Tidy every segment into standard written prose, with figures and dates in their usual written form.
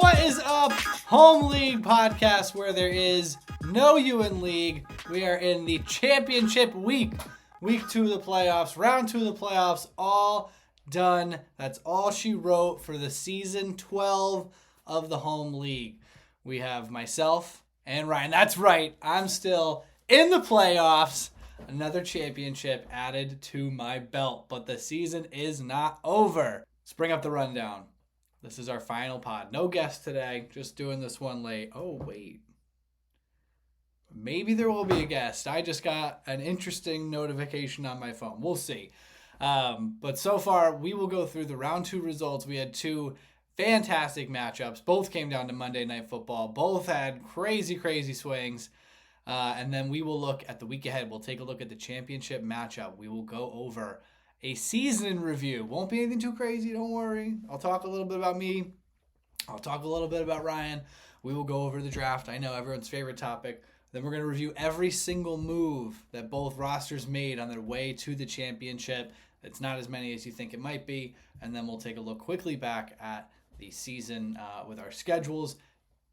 What is up? Home League podcast where there is no you in league. We are in the championship week. Week 2 of the playoffs, round 2 of the playoffs, all done. That's all she wrote for the season 12 of the Home League. We have myself and Ryan. That's right. I'm still in the playoffs. Another championship added to my belt, but the season is not over. Let's bring up the rundown. This is our final pod. No guest today, just doing this one late. Oh, wait. Maybe there will be a guest. I just got an interesting notification on my phone. We'll see. But so far, we will go through the round 2 results. We had 2 fantastic matchups. Both came down to Monday Night Football. Both had crazy swings. And then we will look at the week ahead. We'll take a look at the championship matchup. We will go over a season in review. Won't be anything too crazy, don't worry. I'll talk a little bit about me. I'll talk a little bit about Ryan. We will go over the draft. I know everyone's favorite topic. Then we're going to review every single move that both rosters made on their way to the championship. It's not as many as you think it might be. And then we'll take a look quickly back at the season with our schedules.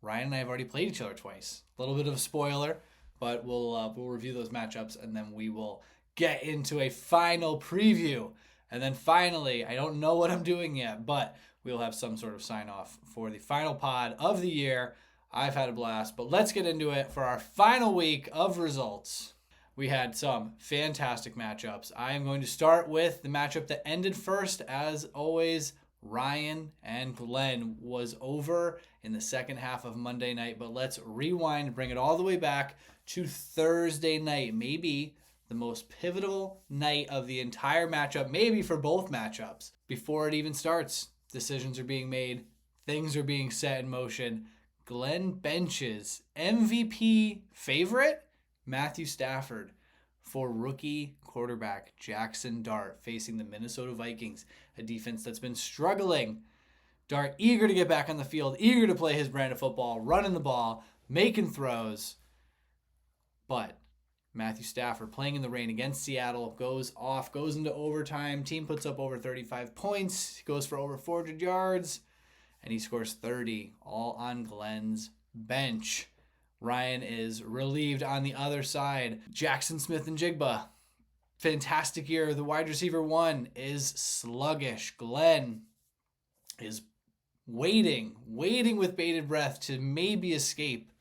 Ryan and I have already played each other twice. A little bit of a spoiler, but we'll review those matchups, and then we will get into a final preview. And then finally, I don't know what I'm doing yet, but we'll have some sort of sign off for the final pod of the year. I've had a blast, but let's get into it for our final week of results. We had some fantastic matchups. I am going to start with the matchup that ended first. As always, Ryan and Glenn was over in the second half of Monday night, but let's rewind, bring it all the way back to Thursday night. Maybe the most pivotal night of the entire matchup, maybe for both matchups. Before it even starts, decisions are being made, things are being set in motion. Glenn benches MVP favorite Matthew Stafford for rookie quarterback Jackson Dart facing the Minnesota Vikings, a defense that's been struggling. Dart eager to get back on the field, eager to play his brand of football, running the ball, making throws. But Matthew Stafford playing in the rain against Seattle goes into overtime. Team puts up over 35 points, goes for over 400 yards, and he scores 30, all on Glenn's bench. Ryan is relieved on the other side. Jackson Smith-Njigba, fantastic year. The wide receiver 1 is sluggish. Glenn is waiting with bated breath to maybe escape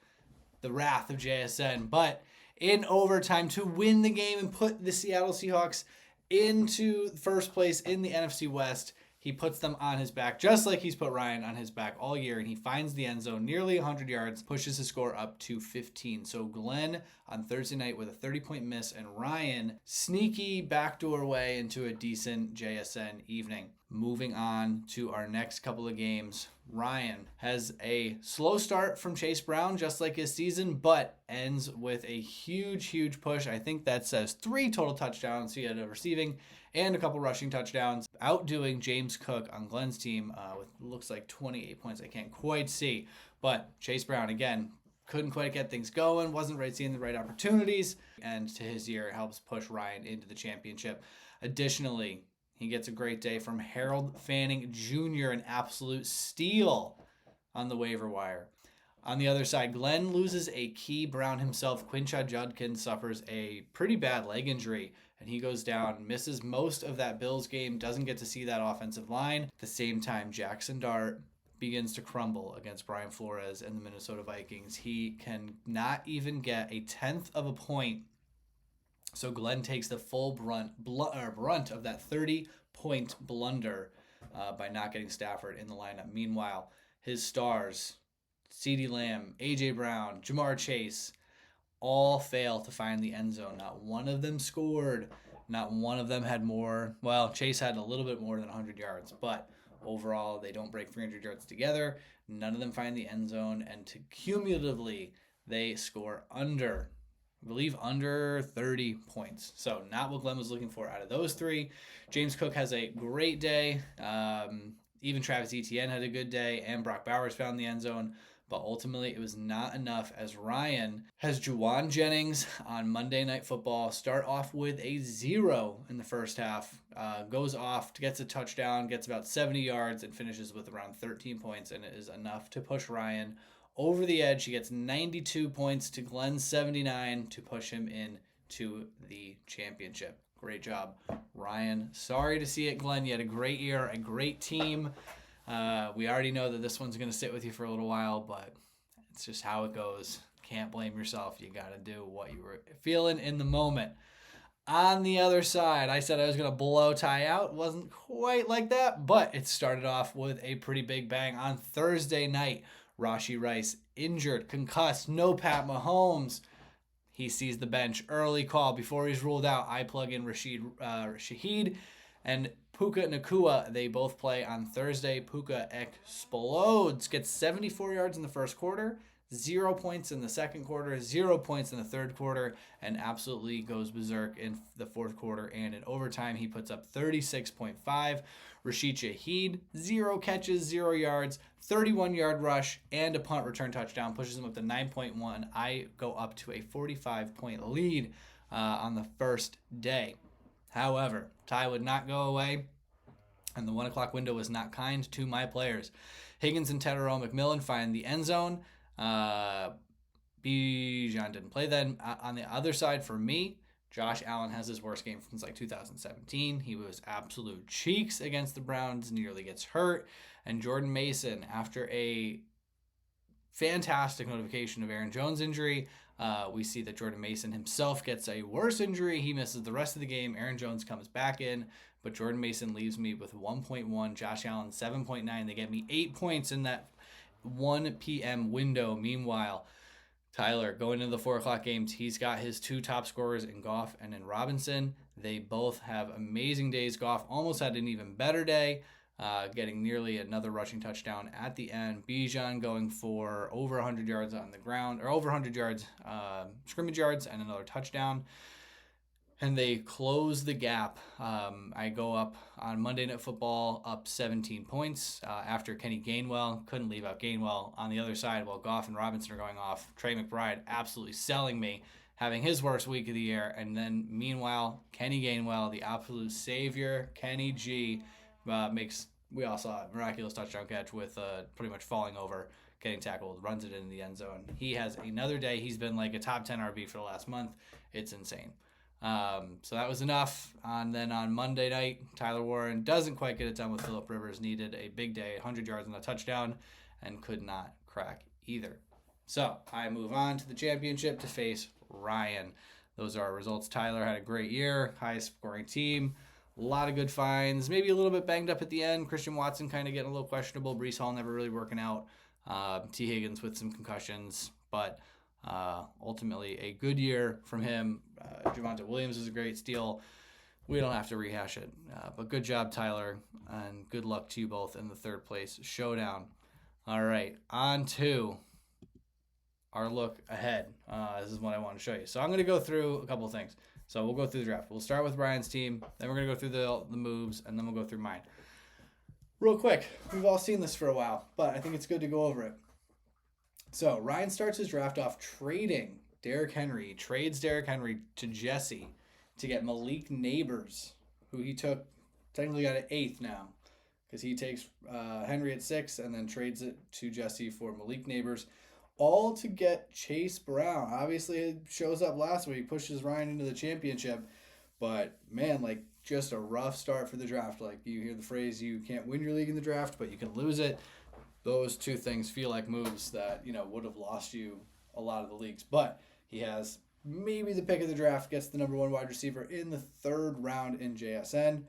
the wrath of JSN, but in overtime to win the game and put the Seattle Seahawks into first place in the NFC West. He puts them on his back, just like he's put Ryan on his back all year, and he finds the end zone nearly 100 yards, pushes his score up to 15. So Glenn on Thursday night with a 30-point miss, and Ryan sneaky backdoor way into a decent JSN evening. Moving on to our next couple of games, Ryan has a slow start from Chase Brown, just like his season, but ends with a huge push. I think that says 3 total touchdowns. He had a receiving and a couple rushing touchdowns, outdoing James Cook on Glenn's team with looks like 28 points. I can't quite see, but Chase Brown, again, couldn't quite get things going, wasn't right seeing the right opportunities, and to his year, it helps push Ryan into the championship. Additionally, he gets a great day from Harold Fanning Jr., an absolute steal on the waiver wire. On the other side, Glenn loses a key Brown himself. Quinshad Judkins suffers a pretty bad leg injury, and he goes down, misses most of that Bills game, doesn't get to see that offensive line. At the same time, Jackson Dart begins to crumble against Brian Flores and the Minnesota Vikings. He can not even get a 1/10 of a point. So Glenn takes the full brunt of that 30-point blunder by not getting Stafford in the lineup. Meanwhile, his stars, CeeDee Lamb, A.J. Brown, Jamar Chase, all fail to find the end zone. Not one of them scored. Not one of them had more. Well, Chase had a little bit more than 100 yards, but overall, they don't break 300 yards together. None of them find the end zone, and cumulatively, they score under 30 points. So not what Glenn was looking for out of those 3. James Cook has a great day. Even Travis Etienne had a good day, and Brock Bowers found the end zone. but ultimately it was not enough as Ryan has Juwan Jennings on Monday Night Football start off with a 0 in the first half, goes off, gets a touchdown, gets about 70 yards, and finishes with around 13 points, and it is enough to push Ryan over the edge. He gets 92 points to Glenn's 79 to push him in to the championship. Great job, Ryan. Sorry to see it, Glenn. You had a great year, a great team. We already know that this one's going to sit with you for a little while, but it's just how it goes. Can't blame yourself. You got to do what you were feeling in the moment. On the other side, I said I was going to blow Ty out. It wasn't quite like that, but it started off with a pretty big bang on Thursday night. Rashee Rice injured, concussed, no Pat Mahomes. He sees the bench. Early call before he's ruled out. I plug in Shaheed and Puka Nacua. They both play on Thursday. Puka explodes. Gets 74 yards in the first quarter. 0 points in the second quarter. 0 points in the third quarter. And absolutely goes berserk in the fourth quarter. And in overtime, he puts up 36.5. Rashid Shaheed, 0 catches, 0 yards, 31-yard rush, and a punt return touchdown. Pushes him up to 9.1. I go up to a 45-point lead on the first day. However, Ty would not go away, and the 1 o'clock window was not kind to my players. Higgins and Tedero McMillan find the end zone. Bijan didn't play then. On the other side for me, Josh Allen has his worst game since like 2017. He was absolute cheeks against the Browns, nearly gets hurt. And Jordan Mason, after a fantastic notification of Aaron Jones' injury, we see that Jordan Mason himself gets a worse injury. He misses the rest of the game. Aaron Jones comes back in, but Jordan Mason leaves me with 1.1. Josh Allen, 7.9. They get me 8 points in that 1 p.m. window. Meanwhile, Tyler, going into the 4 o'clock games, he's got his 2 top scorers in Goff and in Robinson. They both have amazing days. Goff almost had an even better day, getting nearly another rushing touchdown at the end. Bijan going for over 100 yards on the ground, or over 100 yards, scrimmage yards, and another touchdown. And they close the gap. I go up on Monday Night Football, up 17 points after Kenny Gainwell. Couldn't leave out Gainwell. On the other side, while Goff and Robinson are going off, Trey McBride absolutely selling me, having his worst week of the year. And then, meanwhile, Kenny Gainwell, the absolute savior, Kenny G, we all saw a miraculous touchdown catch with pretty much falling over, getting tackled, runs it in the end zone. He has another day. He's been like a top 10 RB for the last month. It's insane. So that was enough. And then on Monday night, Tyler Warren doesn't quite get it done with Phillip Rivers. Needed a big day, 100 yards and a touchdown, and could not crack either. So I move on to the championship to face Ryan. Those are our results. Tyler had a great year, highest scoring team, a lot of good finds, maybe a little bit banged up at the end. Christian Watson kind of getting a little questionable. Breece Hall never really working out. T. Higgins with some concussions, but ultimately a good year from him. Javonte Williams was a great steal. We don't have to rehash it, but good job, Tyler, and good luck to you both in the third place showdown. All right, on to our look ahead. This is what I want to show you. So I'm going to go through a couple of things. So we'll go through the draft. We'll start with Ryan's team, then we're going to go through the moves, and then we'll go through mine. Real quick, we've all seen this for a while, but I think it's good to go over it. So Ryan starts his draft off trading Derrick Henry. He trades Derrick Henry to Jesse to get Malik Neighbors, who he took, technically got at 8th now, because he takes Henry at 6 and then trades it to Jesse for Malik Neighbors, all to get Chase Brown. Obviously, it shows up last week, pushes Ryan into the championship, but man, like, just a rough start for the draft. Like, you hear the phrase, you can't win your league in the draft, but you can lose it. Those two things feel like moves that, would have lost you a lot of the leagues. But he has maybe the pick of the draft, gets the number 1 wide receiver in the 3rd round in JSN.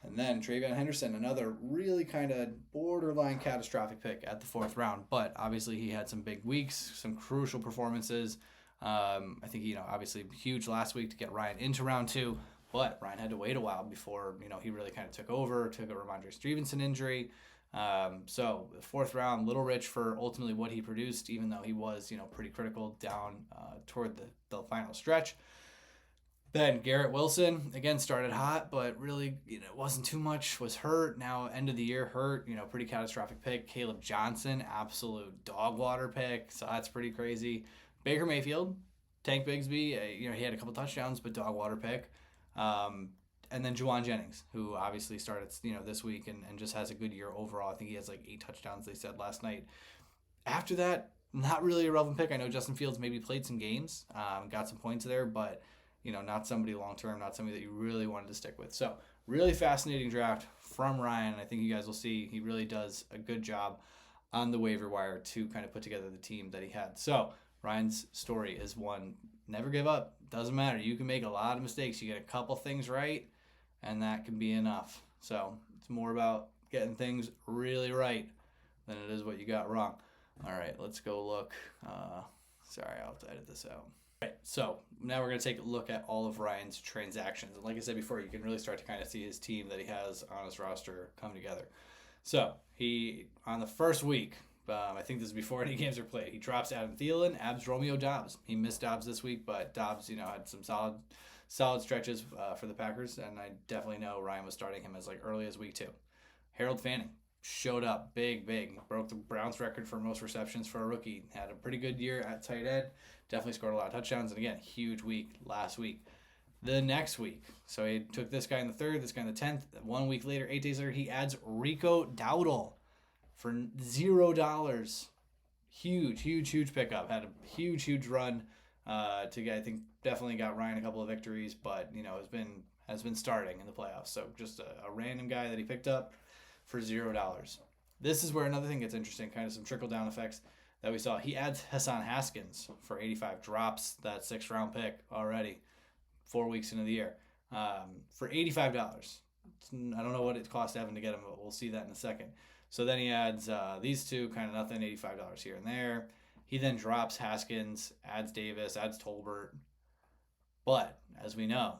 And then Travion Henderson, another really kind of borderline catastrophic pick at the 4th round. But obviously he had some big weeks, some crucial performances. I think, obviously huge last week to get Ryan into round 2. But Ryan had to wait a while before, he really kind of took over, took a Ramondre Stevenson injury. So the 4th round, little rich for ultimately what he produced, even though he was, pretty critical down toward the final stretch. Then Garrett Wilson, again, started hot, but really, wasn't too much, was hurt. Now, end of the year, hurt, pretty catastrophic pick. Caleb Johnson, absolute dog water pick, so that's pretty crazy. Baker Mayfield, Tank Bigsby, he had a couple touchdowns, but dog water pick. And then Juwan Jennings, who obviously started, this week and just has a good year overall. I think he has like 8 touchdowns, they said last night. After that, not really a relevant pick. I know Justin Fields maybe played some games, got some points there, but not somebody long-term, not somebody that you really wanted to stick with. So really fascinating draft from Ryan. I think you guys will see he really does a good job on the waiver wire to kind of put together the team that he had. So Ryan's story is one, never give up. Doesn't matter. You can make a lot of mistakes. You get a couple things right, and that can be enough. So it's more about getting things really right than it is what you got wrong. All right, let's go look. Sorry, I'll have to edit this out. Right, so now we're going to take a look at all of Ryan's transactions. And like I said before, you can really start to kind of see his team that he has on his roster come together. So he, on the first week, I think this is before any games are played, he drops Adam Thielen, abs Romeo Doubs. He missed Doubs this week, but Doubs, had some solid stretches for the Packers, and I definitely know Ryan was starting him as like early as week 2. Harold Fanning showed up big, broke the Browns record for most receptions for a rookie, had a pretty good year at tight end, definitely scored a lot of touchdowns, and again, huge week last week. The next week, so he took this guy in the 3rd, this guy in the 10th. 1 week later, 8 days later, he adds Rico Dowdle for $0. Huge pickup. Had a huge run to get, I think, definitely got Ryan a couple of victories, but has been starting in the playoffs. So just a random guy that he picked up for $0. This is where another thing gets interesting, kind of some trickle down effects that we saw. He adds Hassan Haskins for 85, drops that 6th round pick already 4 weeks into the year for $85. I don't know what it cost Evan to get him, but we'll see that in a second. So then he adds these two, kind of nothing, $85 here and there. He then drops Haskins, adds Davis, adds Tolbert. But as we know,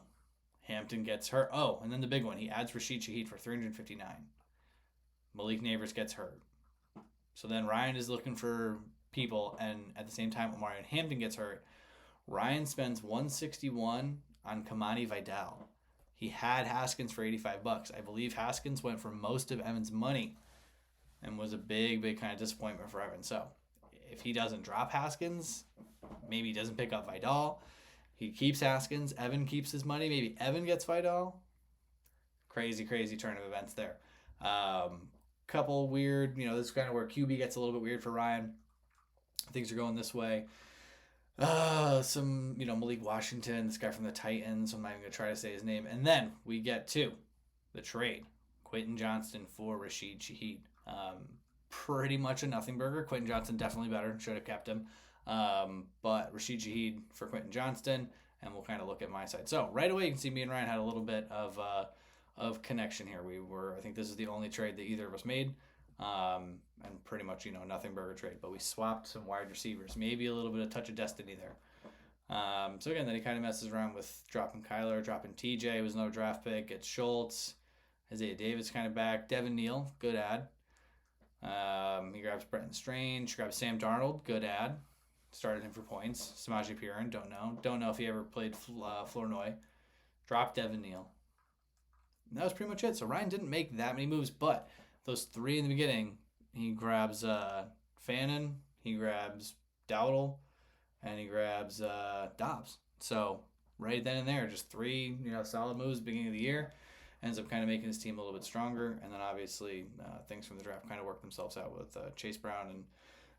Hampton gets hurt. Oh, and then the big one, he adds Rashid Shaheed for $359. Malik Neighbors gets hurt. So then Ryan is looking for people, and at the same time, Omari and Hampton gets hurt. Ryan spends $161 on Kamani Vidal. He had Haskins for $85. I believe Haskins went for most of Evan's money and was a big kind of disappointment for Evan. So if he doesn't drop Haskins, maybe he doesn't pick up Vidal. He keeps Haskins. Evan keeps his money. Maybe Evan gets Vidal. Crazy turn of events there. Couple weird, this is kind of where QB gets a little bit weird for Ryan. Things are going this way. Some, Malik Washington, this guy from the Titans. I'm not even going to try to say his name. And then we get to the trade. Quentin Johnston for Rashid Shaheed. Pretty much a nothing burger. Quentin Johnston definitely better. Should have kept him. But Rashid Shaheed for Quentin Johnston. And we'll kind of look at my side. So right away, you can see me and Ryan had a little bit of connection here. I think this is the only trade that either of us made. And pretty much, nothing burger trade. But we swapped some wide receivers. Maybe a little bit of touch of destiny there. So again, then he kind of messes around with dropping Kyler, dropping TJ, was another draft pick. Gets Schultz. Isaiah Davis kind of back. Devin Neal, good ad. He grabs Brenton Strange. Grabs Sam Darnold, good ad. Started him for points. Samaje Perine, don't know if he ever played Flournoy. Dropped Devin Neal. And that was pretty much it. So Ryan didn't make that many moves, but those 3 in the beginning, he grabs Fannin, he grabs Dowdle, and he grabs Dobbs. So right then and there, just 3 solid moves at the beginning of the year. Ends up kind of making his team a little bit stronger. And then obviously things from the draft kind of worked themselves out with Chase Brown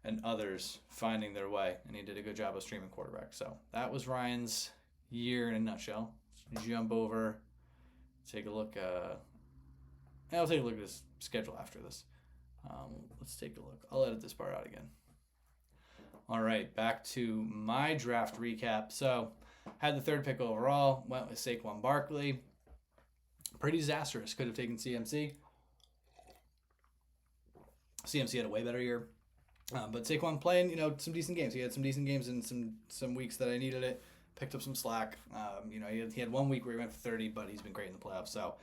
and others finding their way. And he did a good job of streaming quarterback. So that was Ryan's year in a nutshell. Let's jump over. Take a look. I'll take a look at his schedule after this. Let's take a look. I'll edit this part out again. All right, back to my draft recap. So, had the 3rd pick overall. Went with Saquon Barkley. Pretty disastrous. Could have taken CMC. CMC had a way better year. But Saquon playing, some decent games. He had some decent games in some weeks that I needed it. Picked up some slack. He had 1 week where he went for 30, but he's been great in the playoffs. So,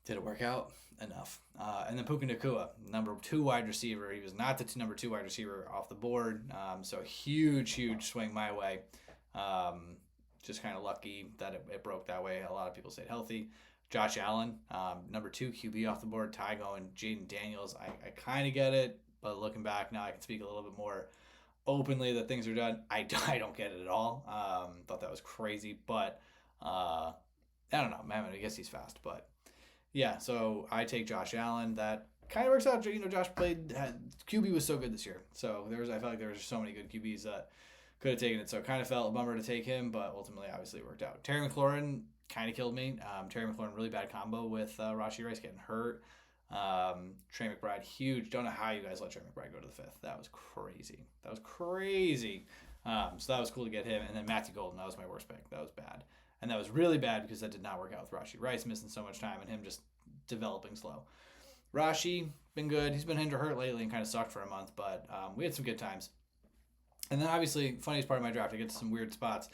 did it work out? Enough. And then Puka Nacua, number 2 wide receiver. He was not the number 2 wide receiver off the board. So, huge swing my way. Just kind of lucky that it broke that way. A lot of people stayed healthy. Josh Allen, number 2 QB off the board. Ty going. Jaden Daniels, I kind of get it, but looking back now, I can speak a little bit more openly that things are done. I don't get it at all. Thought that was crazy, but I don't know. Man, I guess he's fast, but yeah. So I take Josh Allen. That kind of works out. Josh QB was so good this year. So I felt like there was so many good QBs that could have taken it. So it kind of felt a bummer to take him, but ultimately, obviously, it worked out. Terry McLaurin kind of killed me. Terry McLaurin, really bad combo with Rashee Rice getting hurt. Trey McBride, huge. Don't know how you guys let Trey McBride go to the 5th. That was crazy. So that was cool to get him. And then Matthew Golden, that was my worst pick. That was bad. And that was really bad because that did not work out with Rashee Rice missing so much time and him just developing slow. Rashee, been good. He's been injured hurt lately and kind of sucked for a month, but we had some good times. And then obviously, funniest part of my draft, I get to some weird spots.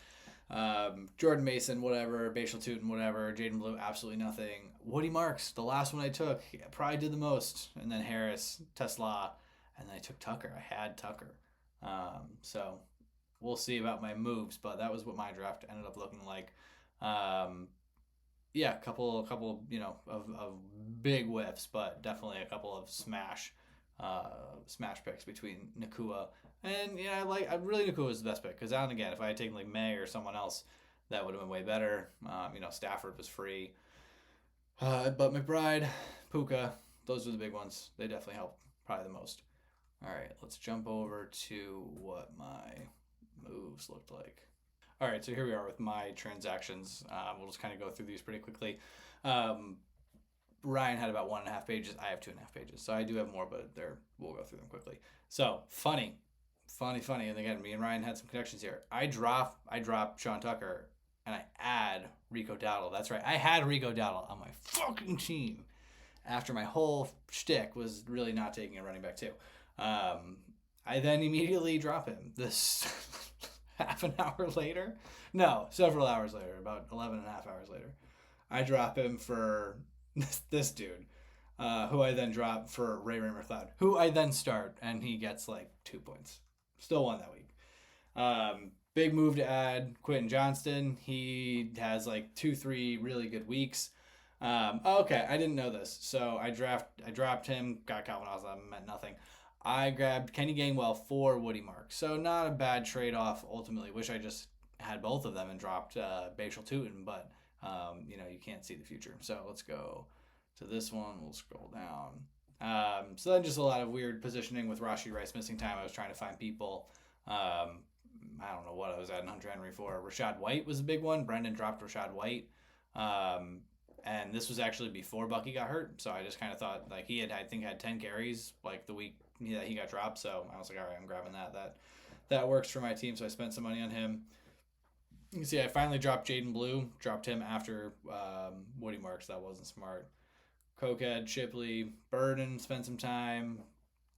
Jordan Mason, whatever. Bashal Tootin, whatever. Jaden Blue, absolutely nothing. Woody Marks, the last one I took, probably did the most. And then Harris, Tesla, and then I took Tucker. I had Tucker. So we'll see about my moves, but that was what my draft ended up looking like. Yeah, a couple, of big whiffs, but definitely a couple of smash picks between Nakua and really Nakua was the best pick because again, if I had taken like May or someone else, that would have been way better. Stafford was free, but McBride, Puka, those were the big ones. They definitely helped probably the most. All right, let's jump over to what my moves looked like. All right, so here we are with my transactions. We'll just kind of go through these pretty quickly. Ryan had about 1.5 pages. I have 2.5 pages. So I do have more, but we'll go through them quickly. So funny. And again, me and Ryan had some connections here. I drop Sean Tucker and I add Rico Dowdle. That's right. I had Rico Dowdle on my fucking team after my whole shtick was really not taking a running back too. I then immediately drop him. This half an hour later? No, several hours later, about 11 and a half hours later. I drop him for this dude, who I then drop for Ray McLeod, who I then start, and he gets like 2 points. Still won that week. Big move to add Quentin Johnston. He has like 2-3 really good weeks. Okay, I didn't know this. So I dropped him, got Calvin Austin, meant nothing. I grabbed Kenny Gainwell for Woody Marks. So not a bad trade-off, ultimately. Wish I just had both of them and dropped Bashal Tootin, but you can't see the future. So let's go to this one. We'll scroll down. So then just a lot of weird positioning with Rashee Rice missing time. I was trying to find people. I don't know what I was adding Hunter Henry for. Rashad White was a big one. Brendan dropped Rashad White. And this was actually before Bucky got hurt. So I just kind of thought like he had 10 carries like the week that he got dropped. So I was like, all right, I'm grabbing that. That works for my team. So I spent some money on him. You can see I finally dropped Jaden Blue. Dropped him after Woody Marks. That wasn't smart. Cokehead, Shipley, Burden, spent some time.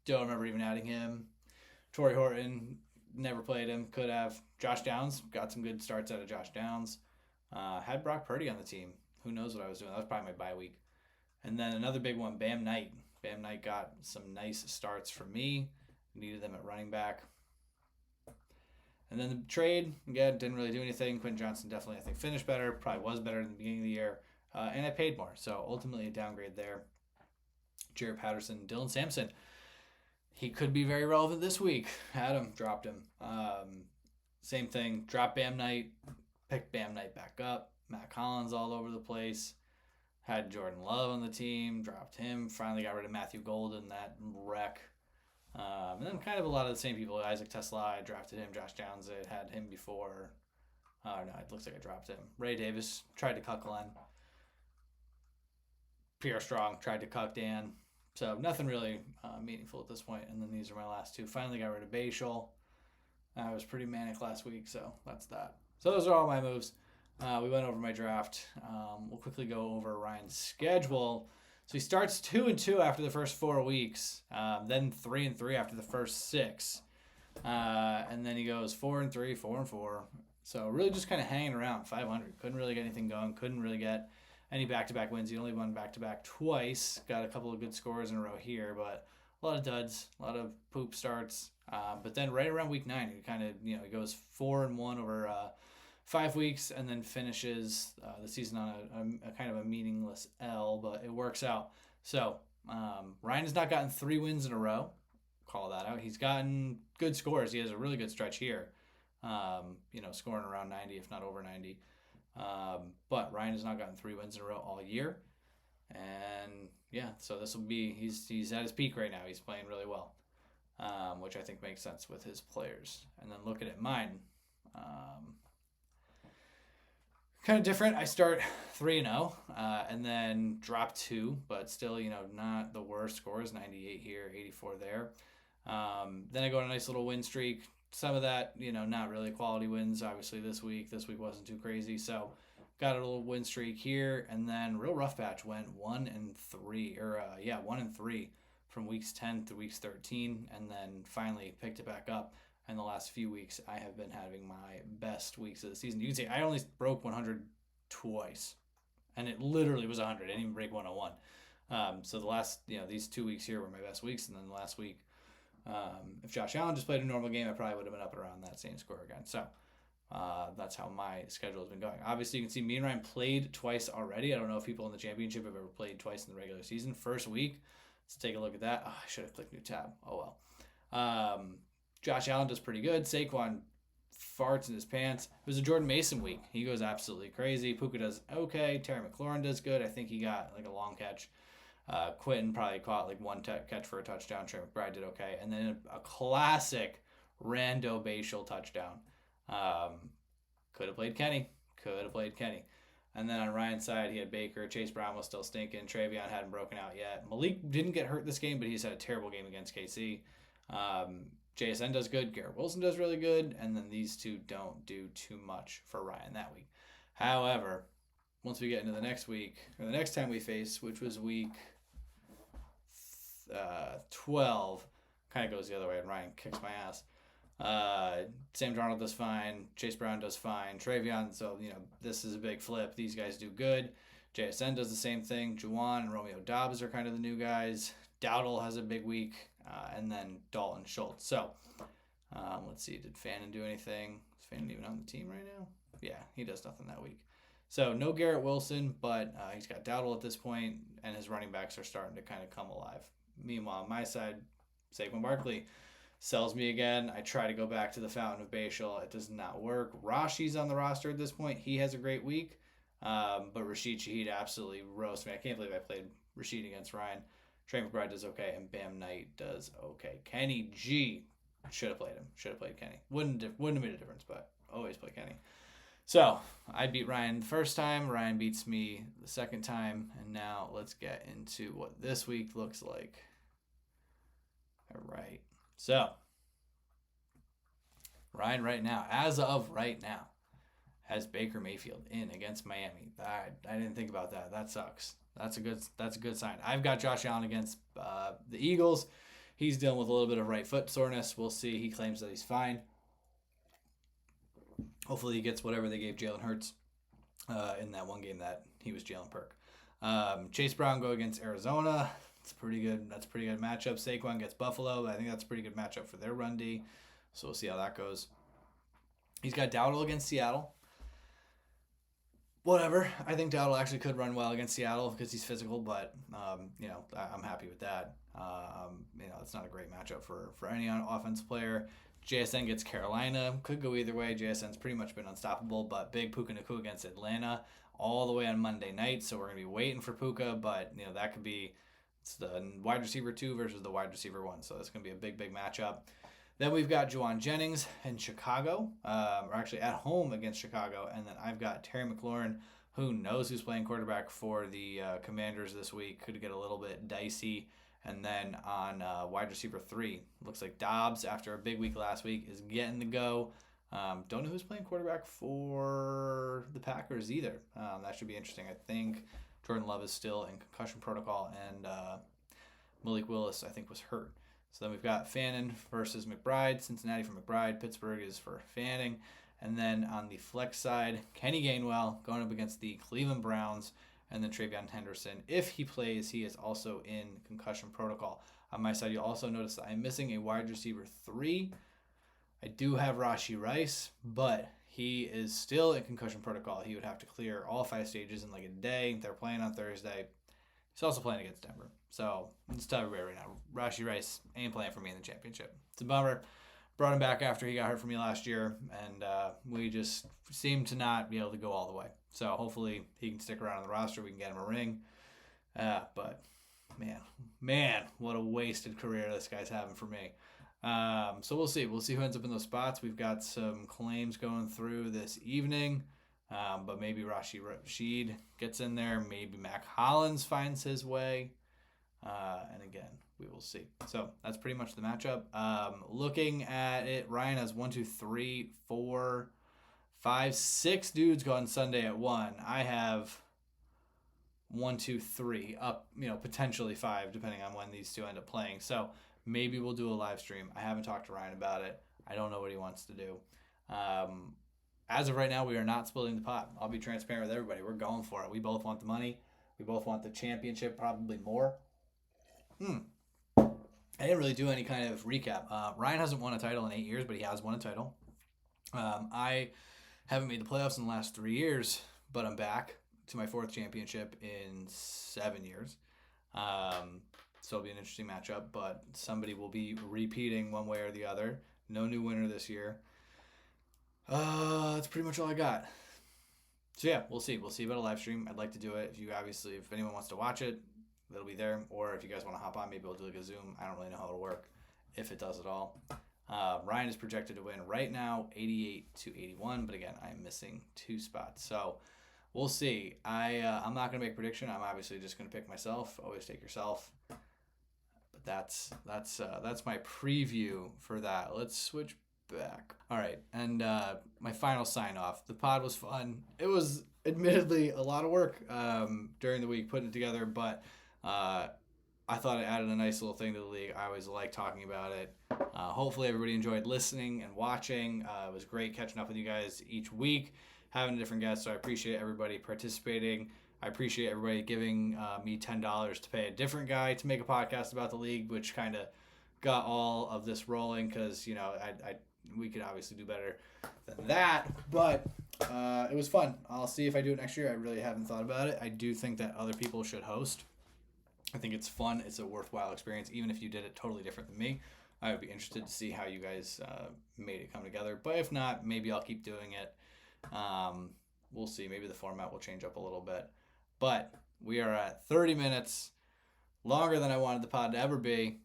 Don't remember even adding him. Torrey Horton, never played him. Could have. Josh Downs, got some good starts out of Josh Downs. Had Brock Purdy on the team. Who knows what I was doing. That was probably my bye week. And then another big one, Bam Knight. Bam Knight got some nice starts for me. Needed them at running back. And then the trade, again, didn't really do anything. Quentin Johnston definitely, I think, finished better. Probably was better in the beginning of the year. And I paid more. So ultimately a downgrade there. Jared Patterson, Dylan Sampson. He could be very relevant this week. Had him, dropped him. Same thing. Dropped Bam Knight. Picked Bam Knight back up. Matt Collins all over the place. Had Jordan Love on the team. Dropped him. Finally got rid of Matthew Golden, that wreck. And then kind of a lot of the same people. Isaac Tesla, I drafted him. Josh Downs, I had him before. Oh, no, it looks like I dropped him. Ray Davis, tried to cuck Glenn. Pierre Strong, tried to cuck Dan. So nothing really meaningful at this point. And then these are my last two. Finally got rid of Bashal. I was pretty manic last week, so that's that. So those are all my moves. We went over my draft. We'll quickly go over Ryan's schedule. So he starts 2-2 after the first 4 weeks, then 3-3 after the first 6, and then he goes 4-3, 4-4. So really just kind of hanging around 500. Couldn't really get anything going. Couldn't really get any back-to-back wins. He only won back-to-back twice. Got a couple of good scores in a row here, but a lot of duds, a lot of poop starts. But then right around week 9, he kind of he goes 4-1 over 5 weeks and then finishes the season on a kind of a meaningless L, but it works out. So Ryan has not gotten 3 wins in a row. Call that out. He's gotten good scores. He has a really good stretch here. Scoring around 90, if not over 90. But Ryan has not gotten 3 wins in a row all year. And yeah, so this will be, he's at his peak right now. He's playing really well, which I think makes sense with his players. And then looking at mine, kind of different. I start 3-0 and then drop 2, but still, not the worst scores. 98 here, 84 there. Then I go on a nice little win streak. Some of that, not really quality wins. Obviously, this week wasn't too crazy. So got a little win streak here, and then real rough patch went 1-3, 1-3 from weeks 10 to weeks 13, and then finally picked it back up. And the last few weeks, I have been having my best weeks of the season. You can say I only broke 100 twice, and it literally was 100. I didn't even break 101. So the last, these 2 weeks here were my best weeks, and then the last week, if Josh Allen just played a normal game, I probably would have been up around that same score again. So that's how my schedule has been going. Obviously, you can see me and Ryan played twice already. I don't know if people in the championship have ever played twice in the regular season. First week, let's take a look at that. Oh, I should have clicked new tab. Oh, well. Josh Allen does pretty good. Saquon farts in his pants. It was a Jordan Mason week. He goes absolutely crazy. Puka does okay. Terry McLaurin does good. I think he got like a long catch. Quentin probably caught like one catch for a touchdown. Trey McBride did okay. And then a classic rando Bashal touchdown. Could have played Kenny. And then on Ryan's side, he had Baker. Chase Brown was still stinking. Travion hadn't broken out yet. Malik didn't get hurt this game, but he's had a terrible game against KC. JSN does good. Garrett Wilson does really good. And then these two don't do too much for Ryan that week. However, once we get into the next week, or the next time we face, which was week 12, kind of goes the other way, and Ryan kicks my ass. Sam Darnold does fine. Chase Brown does fine. Travion, so, this is a big flip. These guys do good. JSN does the same thing. Juwan and Romeo Dobbs are kind of the new guys. Dowdle has a big week. And then Dalton Schultz. So, let's see. Did Fannin do anything? Is Fannin even on the team right now? Yeah, he does nothing that week. So, no Garrett Wilson, but he's got Dowdle at this point, and his running backs are starting to kind of come alive. Meanwhile, on my side, Saquon Barkley sells me again. I try to go back to the Fountain of Bashal. It does not work. Rashi's on the roster at this point. He has a great week. But Rashid Shaheed absolutely roasts me. I can't believe I played Rashid against Ryan. Trey McBride does okay, and Bam Knight does okay. Kenny G should have played him. Should have played Kenny. Wouldn't have made a difference, but always play Kenny. So I beat Ryan the first time. Ryan beats me the second time, and now let's get into what this week looks like. All right. So Ryan right now, as of right now, has Baker Mayfield in against Miami. I didn't think about that. That sucks. That's a good sign. I've got Josh Allen against the Eagles. He's dealing with a little bit of right foot soreness. We'll see. He claims that he's fine. Hopefully he gets whatever they gave Jalen Hurts in that one game that he was Jalen Perk. Chase Brown go against Arizona. That's pretty good. That's a pretty good matchup. Saquon gets Buffalo. I think that's a pretty good matchup for their run D. So we'll see how that goes. He's got Dowdle against Seattle. Whatever. I think Dowdle actually could run well against Seattle because he's physical, but, I'm happy with that. It's not a great matchup for any offensive player. JSN gets Carolina. Could go either way. JSN's pretty much been unstoppable, but big Puka Nacua against Atlanta all the way on Monday night, so we're going to be waiting for Puka, but, that could be it's the wide receiver 2 versus the wide receiver 1, so it's going to be a big, big matchup. Then we've got Juwan Jennings in Chicago, or actually at home against Chicago. And then I've got Terry McLaurin, who knows who's playing quarterback for the Commanders this week. Could get a little bit dicey. And then on wide receiver 3, looks like Dobbs, after a big week last week, is getting the go. Don't know who's playing quarterback for the Packers either. That should be interesting. I think Jordan Love is still in concussion protocol, and Malik Willis, I think, was hurt. So then we've got Fannin versus McBride. Cincinnati for McBride. Pittsburgh is for Fanning. And then on the flex side, Kenny Gainwell going up against the Cleveland Browns. And then Travion Henderson. If he plays, he is also in concussion protocol. On my side, you'll also notice that I'm missing a wide receiver 3. I do have Rashee Rice, but he is still in concussion protocol. He would have to clear all 5 stages in like a day. They're playing on Thursday. He's also playing against Denver. So let's tell everybody right now, Rashee Rice ain't playing for me in the championship. It's a bummer. Brought him back after he got hurt for me last year, and we just seem to not be able to go all the way. So hopefully he can stick around on the roster. We can get him a ring. But man, what a wasted career this guy's having for me. So we'll see. We'll see who ends up in those spots. We've got some claims going through this evening. But maybe Shaheed gets in there. Maybe Mac Hollins finds his way. And again, we will see. So that's pretty much the matchup. Looking at it, Ryan has 1, 2, 3, 4, 5, 6 dudes going Sunday at 1. I have 1, 2, 3 up, potentially 5 depending on when these two end up playing. So maybe we'll do a live stream. I haven't talked to Ryan about it. I don't know what he wants to do. As of right now, we are not splitting the pot. I'll be transparent with everybody. We're going for it. We both want the money. We both want the championship, probably more. I didn't really do any kind of recap. Ryan hasn't won a title in 8 years, but he has won a title. I haven't made the playoffs in the last 3 years, but I'm back to my 4th championship in 7 years. So it'll be an interesting matchup, but somebody will be repeating one way or the other. No new winner this year. That's pretty much all I got. So yeah, we'll see. We'll see about a live stream. I'd like to do it. If anyone wants to watch it, it'll be there. Or if you guys want to hop on, maybe we'll do like a Zoom. I don't really know how it'll work, if it does at all. Ryan is projected to win right now, 88-81. But again, I'm missing 2 spots. So we'll see. I'm not going to make a prediction. I'm obviously just going to pick myself. Always take yourself. But that's my preview for that. Let's switch back. All right, and my final sign off. The pod was fun. It was admittedly a lot of work during the week putting it together, but I thought it added a nice little thing to the league. I always like talking about it. Hopefully everybody enjoyed listening and watching. It was great catching up with you guys each week, having different guests. So I appreciate everybody participating. I appreciate everybody giving me $10 to pay a different guy to make a podcast about the league, which kind of got all of this rolling because we could obviously do better than that, but it was fun. I'll see if I do it next year. I really haven't thought about it. I do think that other people should host. I think it's fun. It's a worthwhile experience, even if you did it totally different than me. I would be interested to see how you guys made it come together, but if not, maybe I'll keep doing it. We'll see. Maybe the format will change up a little bit, but we are at 30 minutes, longer than I wanted the pod to ever be.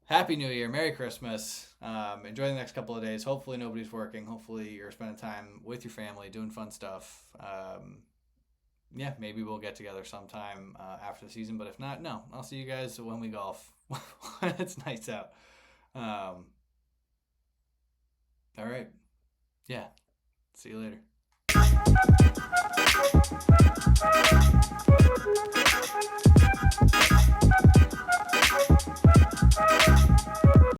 Happy New Year. Merry Christmas. Enjoy the next couple of days. Hopefully nobody's working. Hopefully you're spending time with your family, doing fun stuff. Maybe we'll get together sometime after the season. But if not, no. I'll see you guys when we golf. It's nice out. All right. Yeah. See you later.